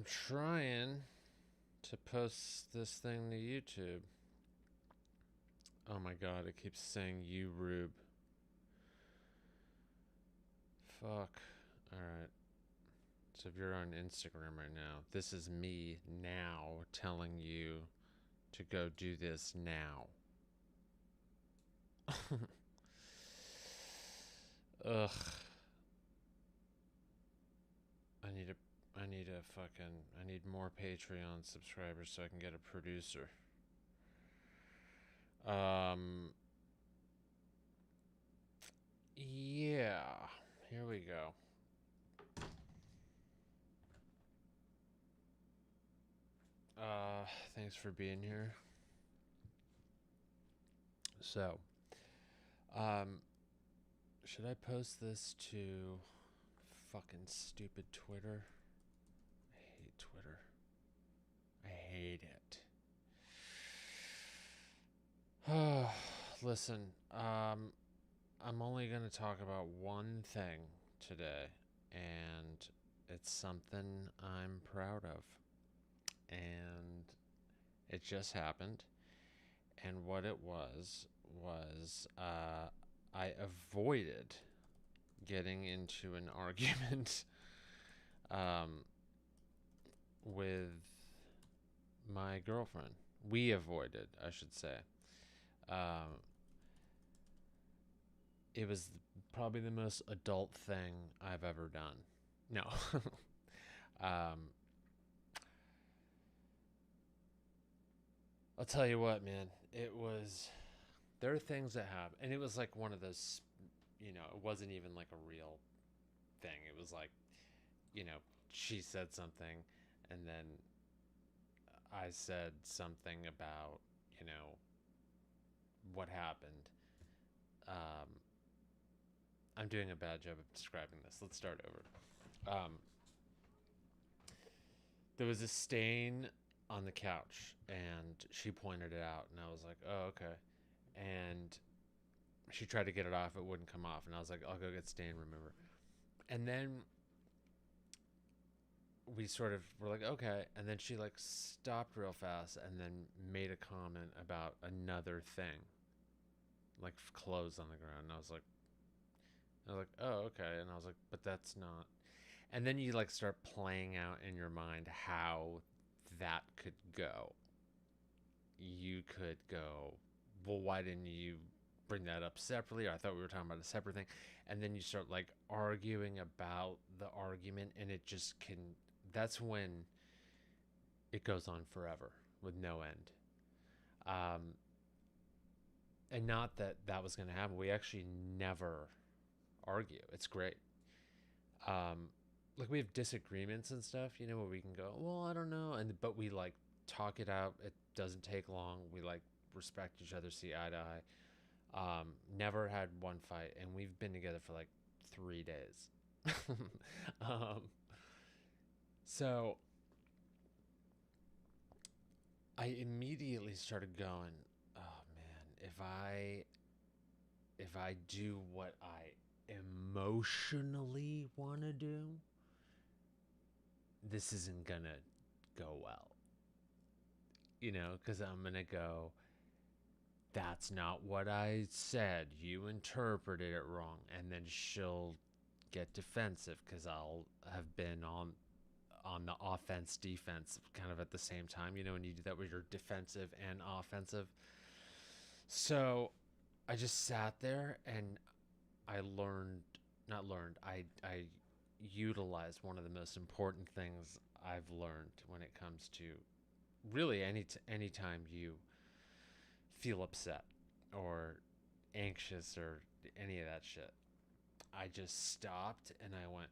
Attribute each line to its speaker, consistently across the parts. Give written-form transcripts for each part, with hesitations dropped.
Speaker 1: trying to post this thing to YouTube. Oh my god, it keeps saying you Rube. Fuck. Alright. So if you're on Instagram right now, this is me now telling you to go do this now. Ugh. I need more Patreon subscribers so I can get a producer. Yeah. Here we go. Thanks for being here. So, should I post this to fucking stupid Twitter? I hate Twitter. I hate it. Listen, I'm only going to talk about one thing today, and it's something I'm proud of. And it just happened. And what it was I avoided getting into an argument with my girlfriend. We avoided, I should say. It was probably the most adult thing I've ever done. No. I'll tell you what, man. There are things that happen. And it was like one of those, it wasn't even like a real thing. It was like, she said something and then I said something about, what happened. I'm doing a bad job of describing this. Let's start over. There was a stain on the couch and she pointed it out and I was like, oh, okay. And she tried to get it off. It wouldn't come off. And I was like, I'll go get stain remover. And then we sort of were like, okay. And then she like stopped real fast and then made a comment about another thing, like clothes on the ground. And I was like, oh, okay. And I was like, but that's not. And then you like start playing out in your mind how that could go. You could go, well, why didn't you bring that up separately? Or I thought we were talking about a separate thing. And then you start like arguing about the argument, and it just can. That's when it goes on forever with no end. And not that that was going to happen. We actually never argue. It's great. Like we have disagreements and stuff, where we can go, well, I don't know, but we like talk it out. It doesn't take long. We like respect each other, see eye to eye. Never had one fight, and we've been together for like 3 days. So I immediately started going, oh man, if I do what I emotionally want to do, this isn't gonna go well. Because I'm gonna go, that's not what I said. You interpreted it wrong. And then she'll get defensive because I'll have been on the offense defense kind of at the same time, when you do that where you're defensive and offensive. So I just sat there and I utilized one of the most important things I've learned when it comes to really any time you feel upset or anxious or any of that shit. I just stopped and I went,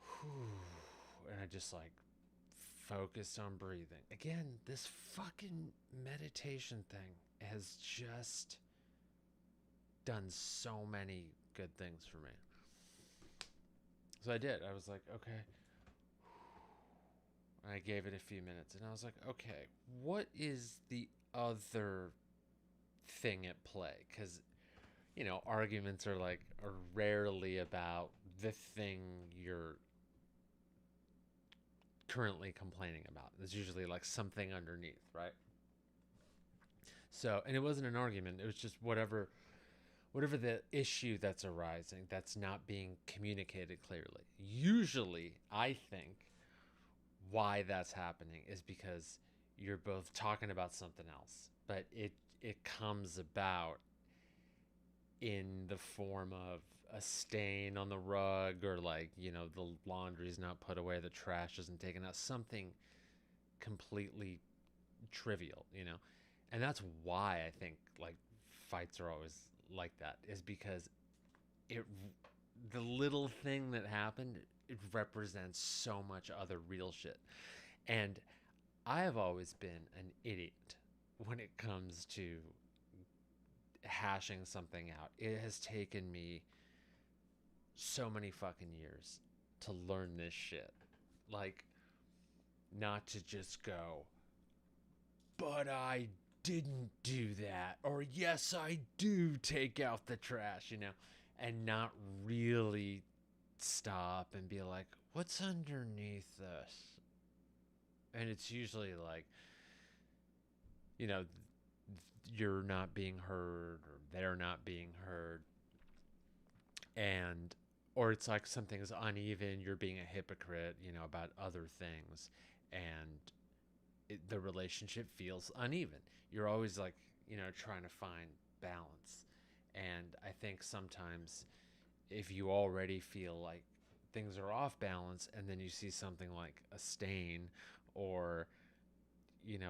Speaker 1: whew, and I just like focused on breathing. Again, this fucking meditation thing has just done so many good things for me. So I did. I was like, okay. I gave it a few minutes and I was like, okay, what is the other thing at play? Because, arguments are rarely about the thing you're currently complaining about. There's usually like something underneath, right? So, and it wasn't an argument. It was just whatever the issue that's arising that's not being communicated clearly. Usually, I think why that's happening is because you're both talking about something else, but it comes about in the form of a stain on the rug, or like, the laundry's not put away, the trash isn't taken out, something completely trivial, and that's why I think like fights are always like that, is because it the little thing that happened, it represents so much other real shit. And I have always been an idiot when it comes to hashing something out. It has taken me so many fucking years to learn this shit. Like, not to just go, but I didn't do that, or yes, I do take out the trash, and not really stop and be like, what's underneath this? And it's usually like, you're not being heard, or they're not being heard, and or it's like something's uneven, you're being a hypocrite, about other things, and the relationship feels uneven. You're always like, trying to find balance. And I think sometimes if you already feel like things are off balance, and then you see something like a stain, or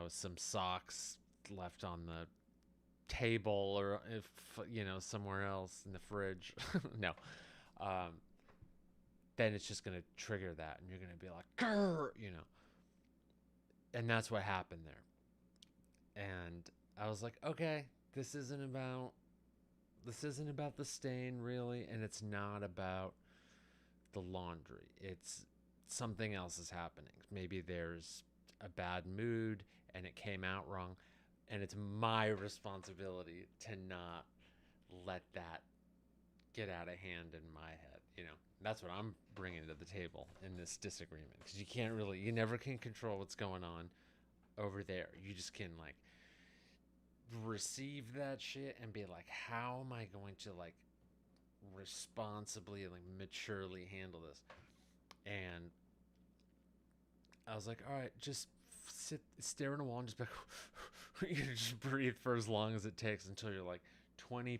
Speaker 1: some socks left on the table, or if somewhere else in the fridge, no, then it's just gonna trigger that, and you're gonna be like, grr, and that's what happened there. And I was like, okay, this isn't about the stain, really, and it's not about the laundry. It's something else is happening. Maybe there's a bad mood and it came out wrong, and it's my responsibility to not let that get out of hand in my head. That's what I'm bringing to the table in this disagreement, because you never can control what's going on over there. You just can like receive that shit and be like, how am I going to like responsibly, like maturely handle this? And I was like, all right, just stare at a wall and just be like, just breathe for as long as it takes until you're like 20%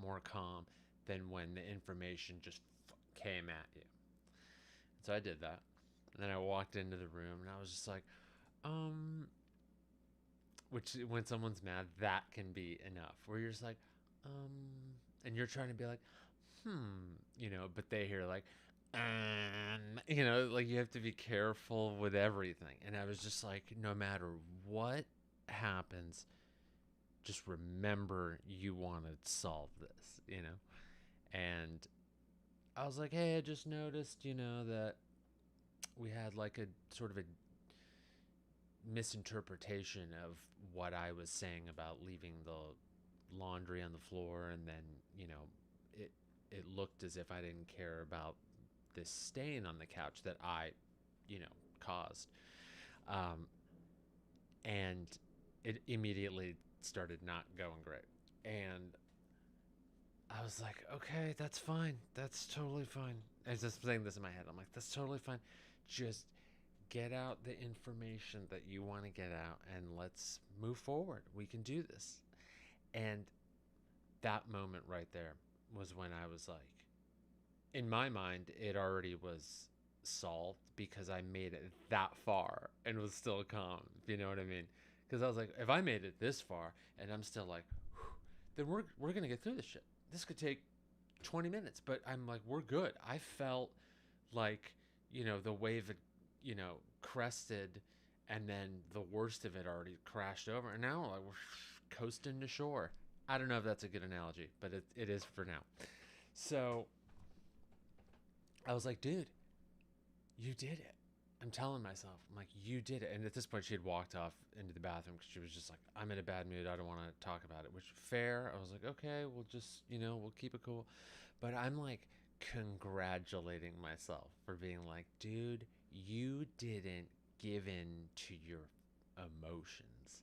Speaker 1: more calm than when the information just came at you. So I did that. And then I walked into the room and I was just like, which when someone's mad, that can be enough. Where you're just like, and you're trying to be like, but they hear like, like you have to be careful with everything. And I was just like, no matter what happens, just remember you want to solve this, And I was like, hey, I just noticed, that we had like a sort of a misinterpretation of what I was saying about leaving the laundry on the floor, and then, it looked as if I didn't care about this stain on the couch that I, caused. And it immediately started not going great. And I was like, okay, that's fine. That's totally fine. I was just saying this in my head. I'm like, that's totally fine. Just get out the information that you want to get out, and let's move forward. We can do this. And that moment right there was when I was like, in my mind, it already was solved, because I made it that far and was still calm. You know what I mean? Because I was like, if I made it this far and I'm still like, then we're gonna get through this shit. This could take 20 minutes, but I'm like, we're good. I felt like, the wave had, crested, and then the worst of it already crashed over, and now like, we're coasting to shore. I don't know if that's a good analogy, but it is for now. So I was like, dude, you did it. I'm telling myself, I'm like, you did it. And at this point, she had walked off into the bathroom because she was just like, I'm in a bad mood. I don't want to talk about it, which fair. I was like, okay, we'll just, we'll keep it cool. But I'm like congratulating myself for being like, dude, you didn't give in to your emotions.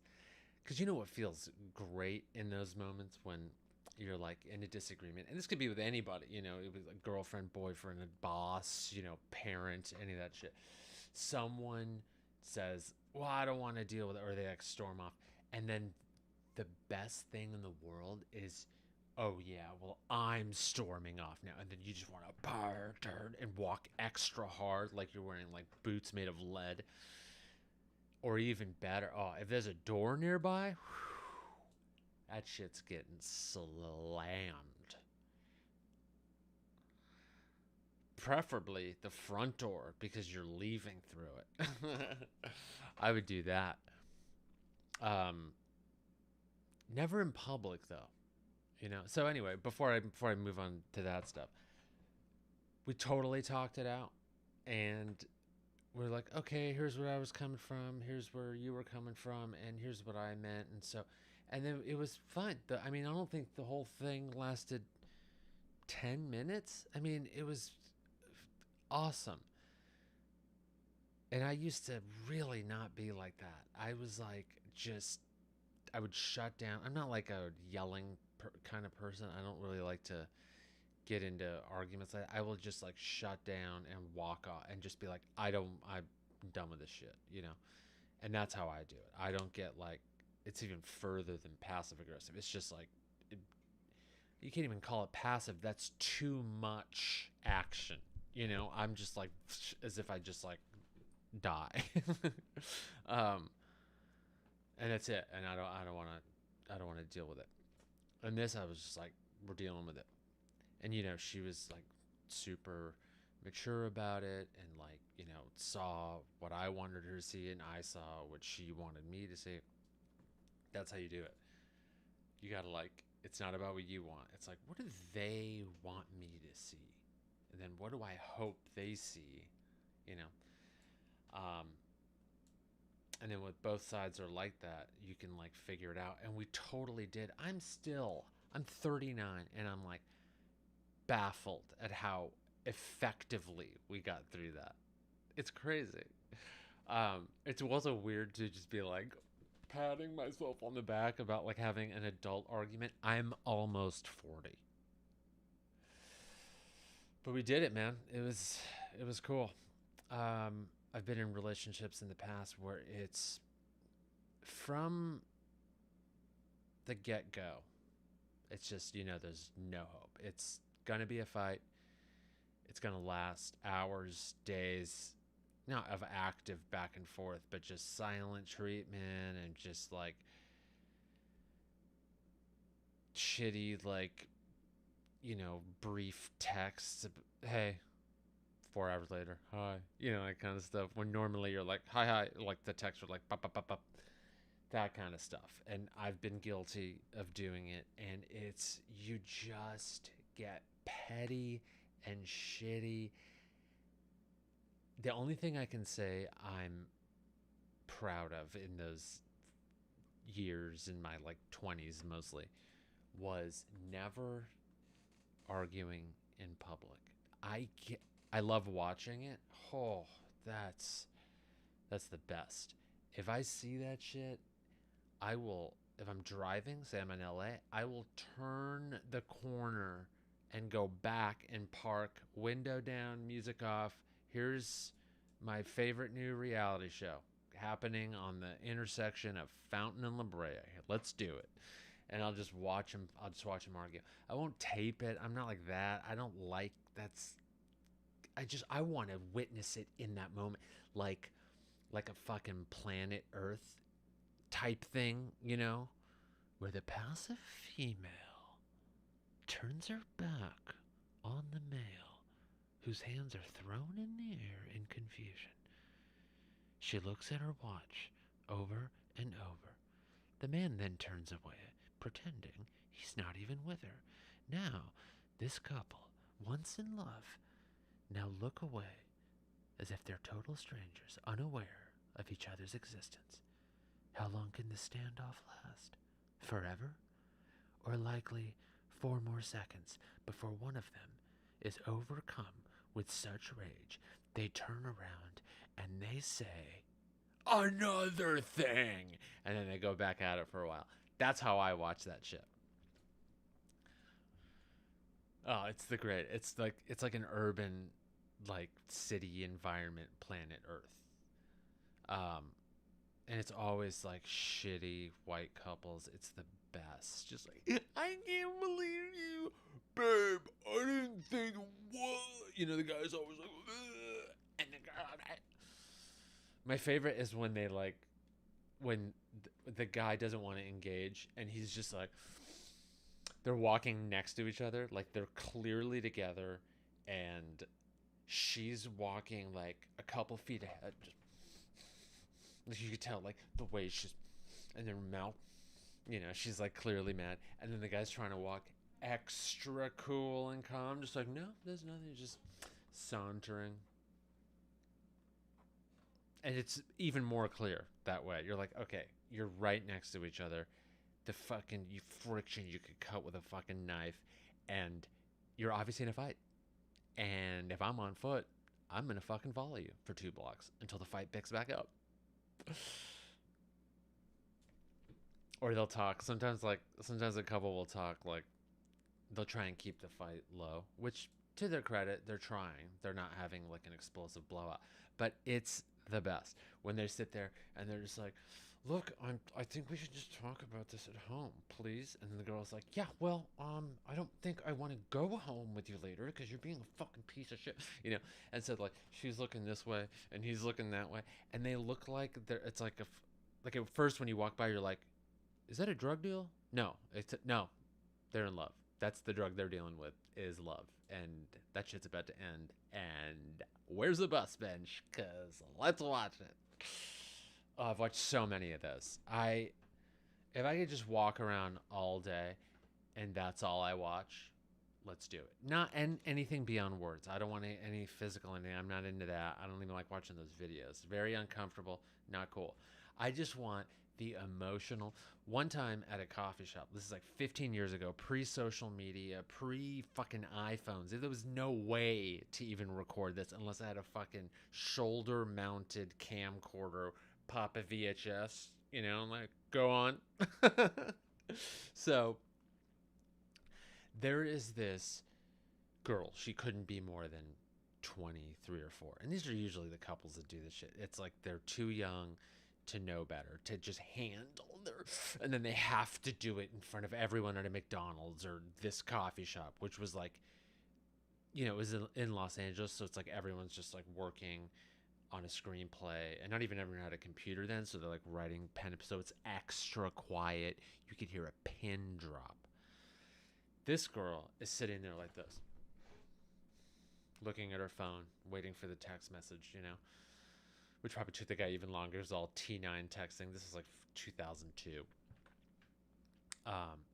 Speaker 1: Because you know what feels great in those moments when you're like in a disagreement, and this could be with anybody, you know, it was a girlfriend, boyfriend, a boss, you know, parent, any of that shit. Someone says, well, I don't want to deal with it, or they like storm off. And then the best thing in the world is, oh yeah, well, I'm storming off now. And then you just want to turn and walk extra hard like you're wearing like boots made of lead. Or even better, oh, if there's a door nearby, whew, that shit's getting slammed. Preferably the front door because you're leaving through it. I would do that. Um, Never in public though, you know. So anyway, before I move on to that stuff, we totally talked it out, and we're like, okay, here's where I was coming from, here's where you were coming from, and here's what I meant, and so, and then it was fun. I mean, I don't think the whole thing lasted 10 minutes. I mean, it was awesome. And I used to really not be like that. I was like, just, I would shut down. I'm not like a yelling kind of person. I don't really like to get into arguments. I will just like shut down and walk off and just be like, I'm done with this shit, you know? And that's how I do it. I don't get like, it's even further than passive aggressive. It's just like, you can't even call it passive. That's too much action. You know, I'm just like, as if I just like die. um, and that's it. And I don't want to deal with it. And this, I was just like, we're dealing with it. And, you know, she was like super mature about it and like, you know, saw what I wanted her to see and I saw what she wanted me to see. That's how you do it. You got to like, it's not about what you want. It's like, what do they want me to see? And then what do I hope they see? You know? And then with both sides are like that, you can like figure it out. And we totally did. I'm 39 and I'm like baffled at how effectively we got through that. It's crazy. It's also weird to just be like patting myself on the back about like having an adult argument. I'm almost 40. But we did it, man. It was cool. I've been in relationships in the past where it's from the get-go. It's just, you know, there's no hope. It's gonna be a fight. It's gonna last hours, days, not of active back and forth, but just silent treatment and just like shitty, like, you know, brief texts. Hey, 4 hours later, hi, you know, that kind of stuff. When normally you're like, hi, like the texts are like, pop, pop, pop, pop, that kind of stuff. And I've been guilty of doing it, and it's, you just get petty and shitty. The only thing I can say I'm proud of in those years, in my like 20s mostly, was never arguing in public. I love watching it. Oh, that's the best. If I see that shit, I will, if I'm driving, say I'm in LA, I will turn the corner and go back and park, window down, music off. Here's my favorite new reality show happening on the intersection of Fountain and La Brea. Let's do it. And I'll just watch them. I'll just watch them argue. I won't tape it. I'm not like that. I don't like that's. I want to witness it in that moment, like a fucking Planet Earth type thing, you know, where the passive female turns her back on the male, whose hands are thrown in the air in confusion. She looks at her watch over and over. The man then turns away, pretending he's not even with her. Now, this couple, once in love, now look away as if they're total strangers, unaware of each other's existence. How long can this standoff last? Forever? Or likely 4 more seconds before one of them is overcome with such rage, they turn around and they say, another thing, and then they go back at it for a while. That's how I watch that shit. Oh, it's the great. It's like an urban, like city environment, planet Earth. Um, and it's always like shitty white couples. It's the best. Just like, I can't believe you, babe. I didn't think what. You know, the guy's always like, ugh, and the girl. My favorite is when they like when the guy doesn't want to engage, and he's just like, they're walking next to each other, like they're clearly together, and she's walking like a couple feet ahead. Just, you could tell, like the way she's, and their mouth, you know, she's like clearly mad, and then the guy's trying to walk extra cool and calm, just like, no, there's nothing, just sauntering. And it's even more clear that way. You're like, okay, you're right next to each other. The fucking friction you could cut with a fucking knife, and you're obviously in a fight. And if I'm on foot, I'm gonna fucking follow you for 2 blocks until the fight picks back up. Or they'll talk. Sometimes a couple will talk, like they'll try and keep the fight low, which to their credit, they're trying. They're not having like an explosive blowout, but it's the best when they sit there and they're just like, look, I think we should just talk about this at home, please. And then the girl's like, yeah, well, I don't think I want to go home with you later because you're being a fucking piece of shit, you know. And so like she's looking this way and he's looking that way, and they look like it's like like at first when you walk by, you're like, is that a drug deal? No, no, they're in love. That's the drug they're dealing with, is love, and that shit's about to end. And where's the bus bench? Cause let's watch it. Oh, I've watched so many of those. If I could just walk around all day and that's all I watch, let's do it. Not anything beyond words. I don't want any physical anything. I'm not into that. I don't even like watching those videos. Very uncomfortable. Not cool. I just want the emotional. One time at a coffee shop, this is like 15 years ago, pre-social media, pre-fucking iPhones. There was no way to even record this unless I had a fucking shoulder-mounted camcorder, pop a VHS, you know, like, go on. So there is this girl. She couldn't be more than 23 or 4. And these are usually the couples that do this shit. It's like they're too young to know better, to just handle their, and then they have to do it in front of everyone at a McDonald's or this coffee shop, which was like, you know, it was in Los Angeles, so it's like everyone's just like working on a screenplay, and not even everyone had a computer then, so they're like writing pen, so it's extra quiet. You could hear a pin drop. This girl is sitting there like this, looking at her phone, waiting for the text message, you know, which probably took the guy even longer. It was all T9 texting. This is like 2002.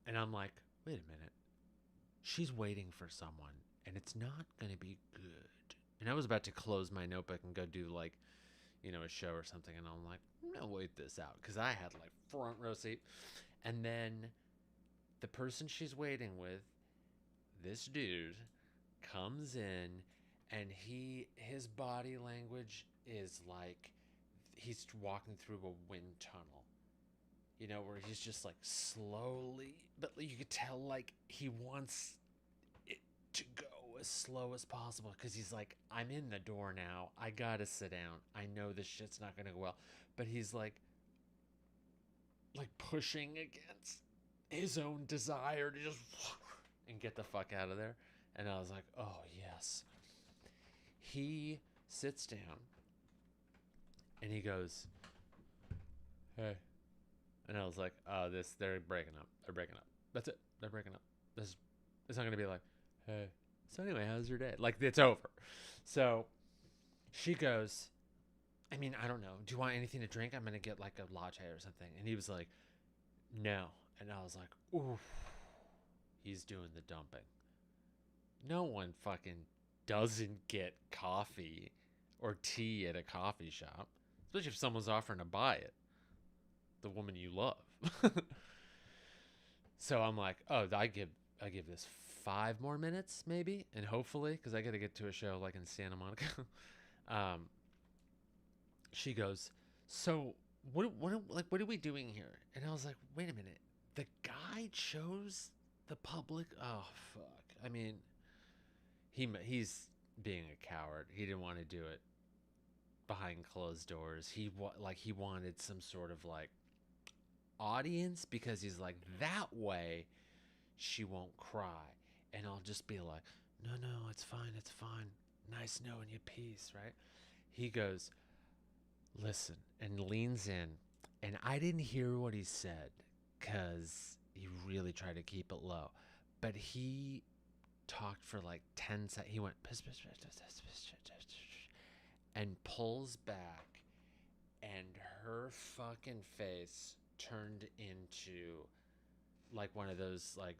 Speaker 1: And I'm like, wait a minute. She's waiting for someone, and it's not going to be good. And I was about to close my notebook and go do like, you know, a show or something. And I'm like, I'm going to wait this out, because I had like front row seat. And then the person she's waiting with, this dude, comes in, and his body language is like he's walking through a wind tunnel, you know, where he's just like slowly, but you could tell like he wants it to go as slow as possible, because he's like, I'm in the door now, I gotta sit down, I know this shit's not gonna go well, but he's like pushing against his own desire to just and get the fuck out of there. And I was like, oh yes. He sits down and he goes, hey. And I was like, oh, they're breaking up. They're breaking up. That's it. They're breaking up. It's not going to be like, hey. So anyway, how's your day? Like, it's over. So she goes, I mean, I don't know. Do you want anything to drink? I'm going to get like a latte or something. And he was like, no. And I was like, oof, he's doing the dumping. No one fucking doesn't get coffee or tea at a coffee shop, especially if someone's offering to buy it, the woman you love. So I'm like, oh, I give this 5 more minutes maybe, and hopefully, because I got to get to a show like in Santa Monica. um, she goes, so what are we doing here? And I was like, wait a minute, the guy chose the public. Oh fuck! I mean, he's being a coward. He didn't want to do it behind closed doors. He wanted some sort of like audience, because he's like, that way she won't cry, and I'll just be like, no, it's fine, nice knowing you, peace, right? He goes, listen, and leans in, and I didn't hear what he said because he really tried to keep it low, but he talked for like 10 seconds. He went and pulls back, and her fucking face turned into like one of those, like,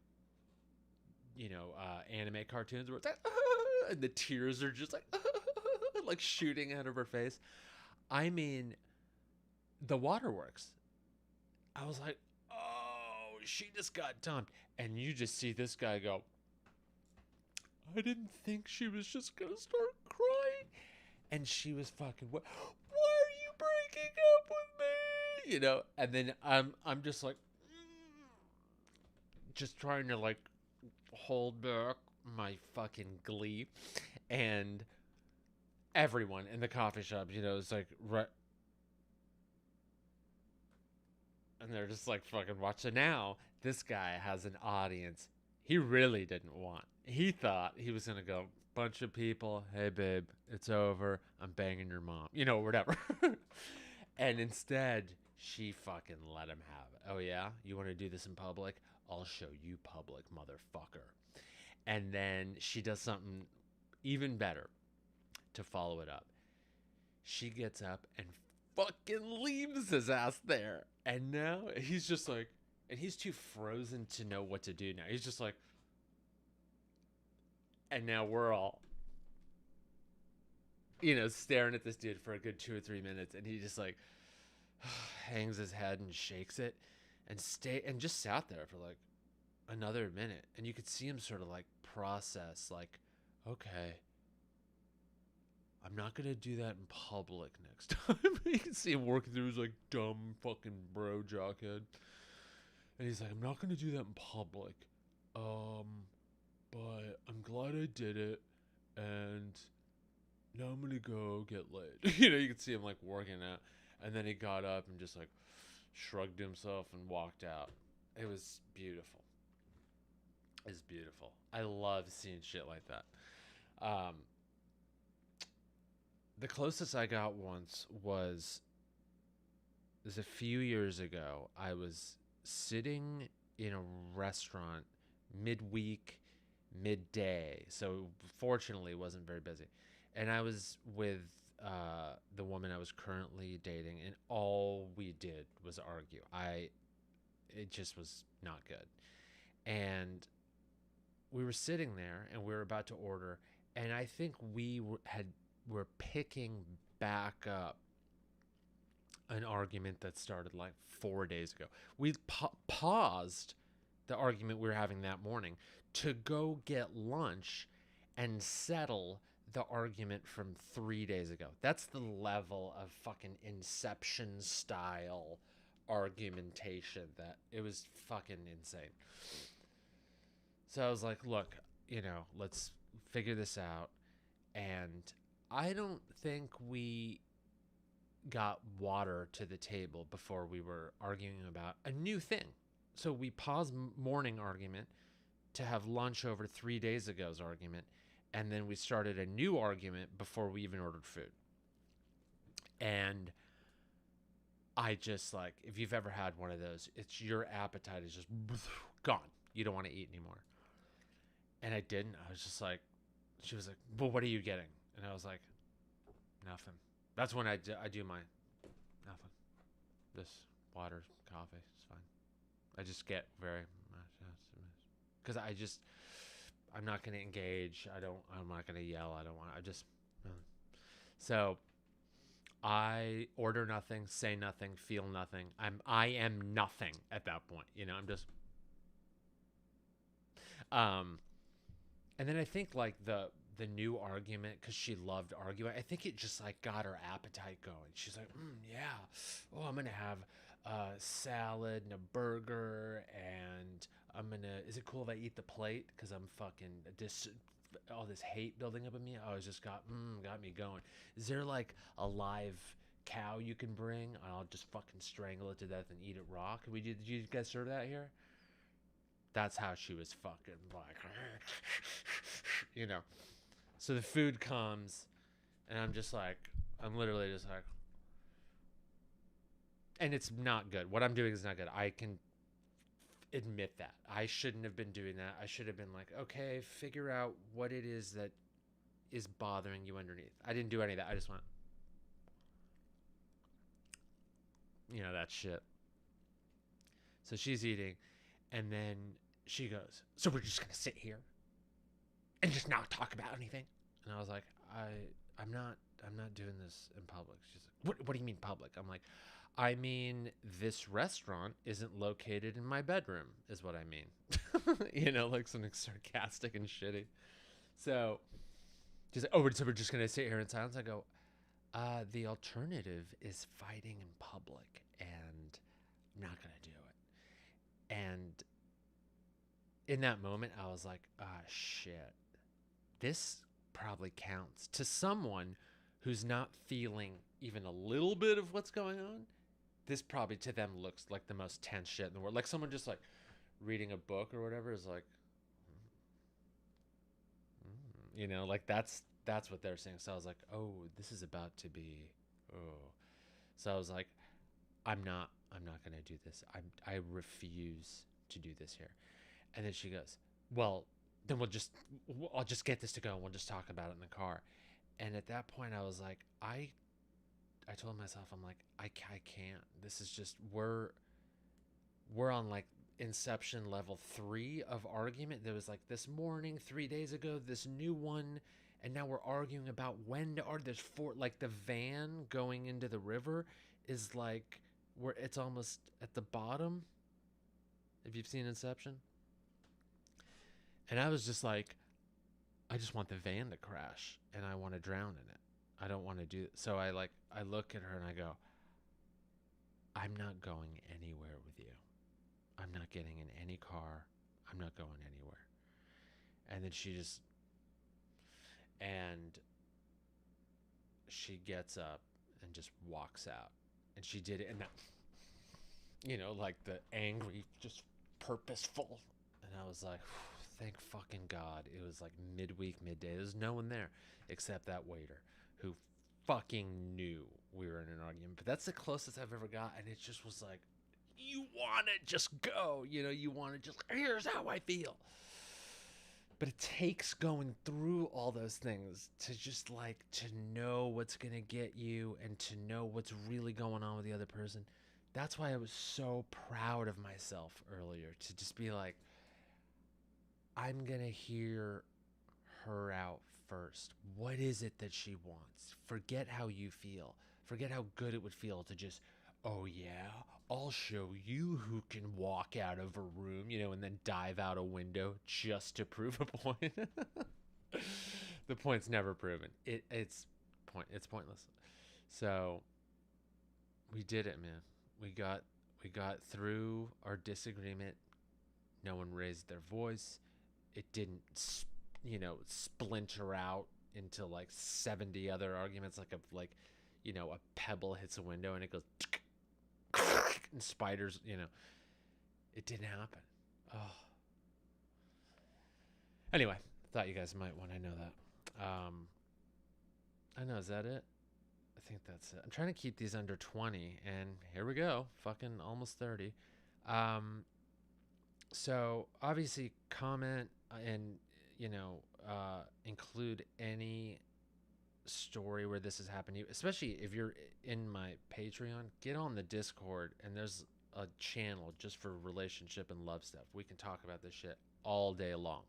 Speaker 1: anime cartoons where it's like, and the tears are just like like shooting out of her face. I mean, the waterworks. I was like, oh, she just got dumped. And you just see this guy go, I didn't think she was just gonna start crying. And she was fucking, why are you breaking up with me? And then I'm just like, just trying to like hold back my fucking glee. And everyone in the coffee shop, is like, right. And they're just like, fucking watching. Now this guy has an audience he really didn't want. He thought he was gonna go, bunch of people, hey babe, it's over, I'm banging your mom, whatever. And instead she fucking let him have it. Oh yeah, you want to do this in public? I'll show you public, motherfucker. And then she does something even better to follow it up. She gets up and fucking leaves his ass there. And now he's just like, and he's too frozen to know what to do now. He's just like, and now we're all, staring at this dude for a good 2 or 3 minutes. And he just like hangs his head and shakes it and just sat there for like another minute. And you could see him sort of like process, like, okay, I'm not going to do that in public next time. You can see him working through his like dumb fucking bro jockhead. And he's like, I'm not going to do that in public. But I'm glad I did it. And now I'm going to go get laid. You could see him like working out. And then he got up and just like shrugged himself and walked out. It was beautiful. It's beautiful. I love seeing shit like that. The closest I got once was a few years ago. I was sitting in a restaurant midweek, midday. So fortunately, it wasn't very busy. And I was with the woman I was currently dating, and all we did was argue. It just was not good. And we were sitting there, and we were about to order, and I think we were picking back up an argument that started like 4 days ago. We paused the argument we were having that morning to go get lunch and settle the argument from 3 days ago. That's the level of fucking Inception style argumentation that it was fucking insane. So I was like, look, let's figure this out. And I don't think we got water to the table before we were arguing about a new thing. So we paused morning argument to have lunch over 3 days ago's argument. And then we started a new argument before we even ordered food. And I just like, if you've ever had one of those, it's your appetite is just gone. You don't want to eat anymore. And I didn't. I was just like, she was like, well, what are you getting? And I was like, nothing. That's when I do my nothing. This water, coffee, it's fine. I just get very much because I'm not going to engage. I'm not going to yell. So I order nothing, say nothing, feel nothing. I am nothing at that point. I'm just, And then I think like the new argument, because she loved arguing, I think it just like got her appetite going. She's like, yeah, oh, I'm gonna have a salad and a burger, and I'm gonna. Is it cool if I eat the plate? Because I'm fucking all this hate building up in me. Oh, it's just got me going. Is there like a live cow you can bring? I'll just fucking strangle it to death and eat it raw. Did you guys serve that here? That's how she was fucking like, you know. So the food comes, and I'm literally just like, and it's not good. What I'm doing is not good. I can admit that. I shouldn't have been doing that. I should have been like, okay, figure out what it is that is bothering you underneath. I didn't do any of that. I just went, that shit. So she's eating, and then she goes, so we're just gonna sit here and just not talk about anything. And I was like, I'm not doing this in public. She's like, what do you mean public? I'm like, I mean, this restaurant isn't located in my bedroom, is what I mean. Like something sarcastic and shitty. So she's like, oh, so we're just gonna sit here in silence. I go, the alternative is fighting in public, and I'm not gonna do it. And in that moment, I was like, shit. This probably counts to someone who's not feeling even a little bit of what's going on. This probably to them looks like the most tense shit in the world. Like someone just like reading a book or whatever is like, like that's what they're saying. So I was like, oh, this is about to be, oh. So I was like, I'm not gonna do this. I refuse to do this here. And then she goes, well, then I'll just get this to go and we'll just talk about it in the car. And at that point I was like, I told myself, I'm like, I can't. This is just, we're on like Inception level 3 of argument. There was like this morning, 3 days ago, this new one, and now we're arguing about when to there's 4, like the van going into the river is like, where it's almost at the bottom. If you've seen Inception. And I was just like, I just want the van to crash and I want to drown in it. I don't want to do it. So I look at her and I go, I'm not going anywhere with you. I'm not getting in any car. I'm not going anywhere. And then she gets up and just walks out. And she did it in that, like the angry, just purposeful. And I was like, thank fucking God. It was like midweek, midday. There's no one there except that waiter who fucking knew we were in an argument. But that's the closest I've ever got. And it just was like, you want to just go. You want to just, here's how I feel. But it takes going through all those things to just like, to know what's going to get you and to know what's really going on with the other person. That's why I was so proud of myself earlier, to just be like, I'm going to hear her out first. What is it that she wants? Forget how you feel. Forget how good it would feel to just, oh yeah, I'll show you who can walk out of a room, and then dive out a window just to prove a point. The point's never proven. It's pointless. So we did it, man. We got through our disagreement. No one raised their voice. It didn't, splinter out into like 70 other arguments, like a pebble hits a window and it goes and spiders, it didn't happen. Oh. Anyway, thought you guys might want to know that. I know, is that it? I think that's it. I'm trying to keep these under 20, and here we go. Fucking almost 30. So obviously comment and, include any story where this has happened to you, especially if you're in my Patreon. Get on the Discord, and there's a channel just for relationship and love stuff. We can talk about this shit all day long.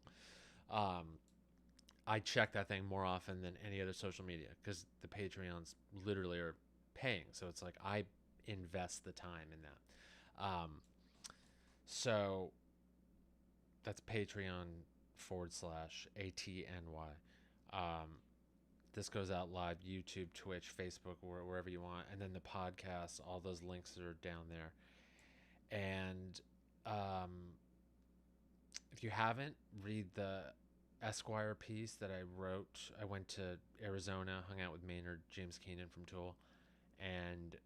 Speaker 1: I check that thing more often than any other social media because the Patreons literally are paying. So it's like I invest the time in that. So that's Patreon .com/ATNY. This goes out live, YouTube, Twitch, Facebook, wherever you want. And then the podcast, all those links are down there. And if you haven't, read the Esquire piece that I wrote. I went to Arizona, hung out with Maynard James Keenan from Tool, and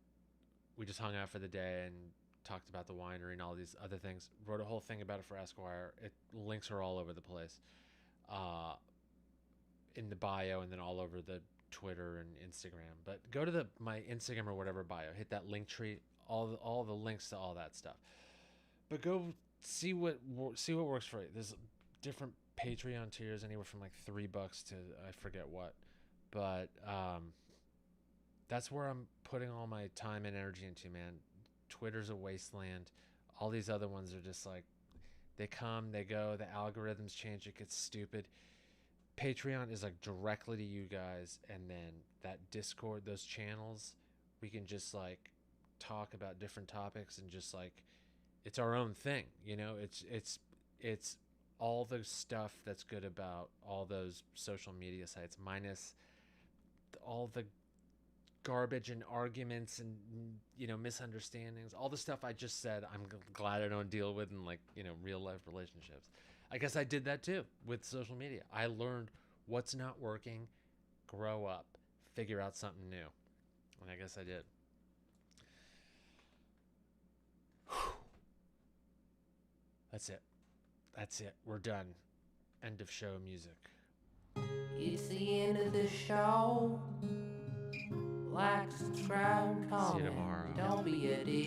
Speaker 1: we just hung out for the day and talked about the winery and all these other things. Wrote a whole thing about it for Esquire. Links are all over the place, in the bio, and then all over the Twitter and Instagram. But go to my Instagram or whatever bio, hit that link tree, all the links to all that stuff. But go see what works for you. There's different Patreon tiers, anywhere from like $3 to I forget what. But that's where I'm putting all my time and energy into, man. Twitter's a wasteland. All these other ones are just like, they come, they go, the algorithms change, it gets stupid. Patreon is like directly to you guys, and then that Discord, those channels, we can just like talk about different topics and just like, it's our own thing, you know. It's all the stuff that's good about all those social media sites, minus all the garbage and arguments and, you know, misunderstandings, all the stuff I just said. I'm glad I don't deal with in, like, you know, real life relationships. I guess I did that too with social media. I learned what's not working, grow up, figure out something new, and I guess I did. That's it. We're done. End of show music.
Speaker 2: It's the end of the show. Like, subscribe, comment.
Speaker 1: See you tomorrow.
Speaker 2: Don't be a dick.